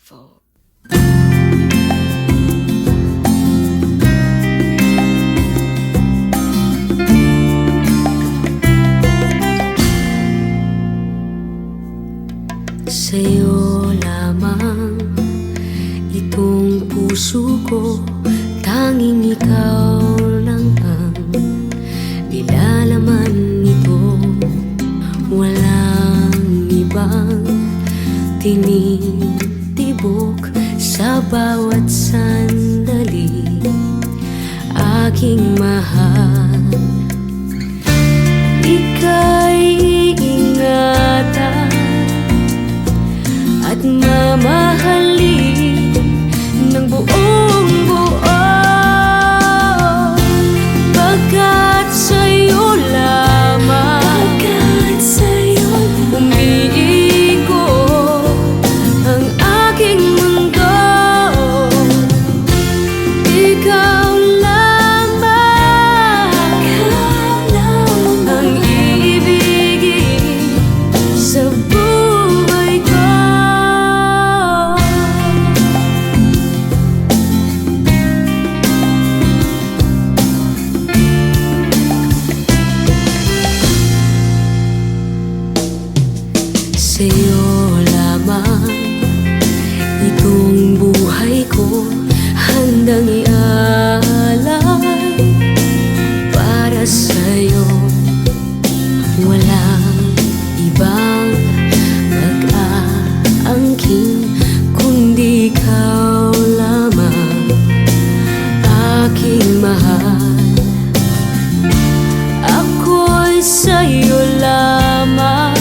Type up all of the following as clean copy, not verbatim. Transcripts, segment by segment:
beautiful. Sa'yo lamang itong puso ko, tanging ikaw lang ang nilalaman nito. Walang ibang tinitibok sa bawat sandali, aking mahal. Ika'y iingatan at mamahalin ng buong buo, pagkat sa'yo lamang umiikot ang aking mundo. Ikaw lamang ang iibigin sa buhay ko. Sa'yo lamang itong buhay ko handang ialay. Para sa'yo walang ibang mag-aangkin kundi ikaw lamang, aking mahal. Ako'y sa'yo lamang,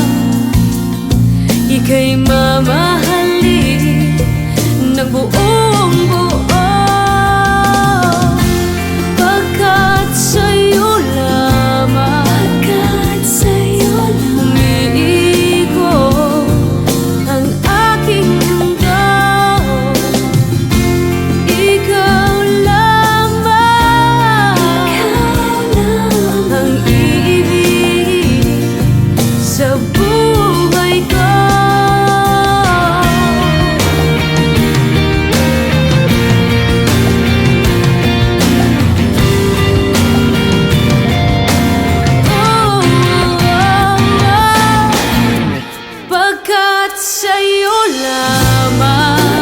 ika'y mamahalin ng buong buo, pagkat sa'yo lamang umiikot ang aking mundo. Ikaw lamang ang iibigin sa buhay ko. Pagkat sa'yo lamang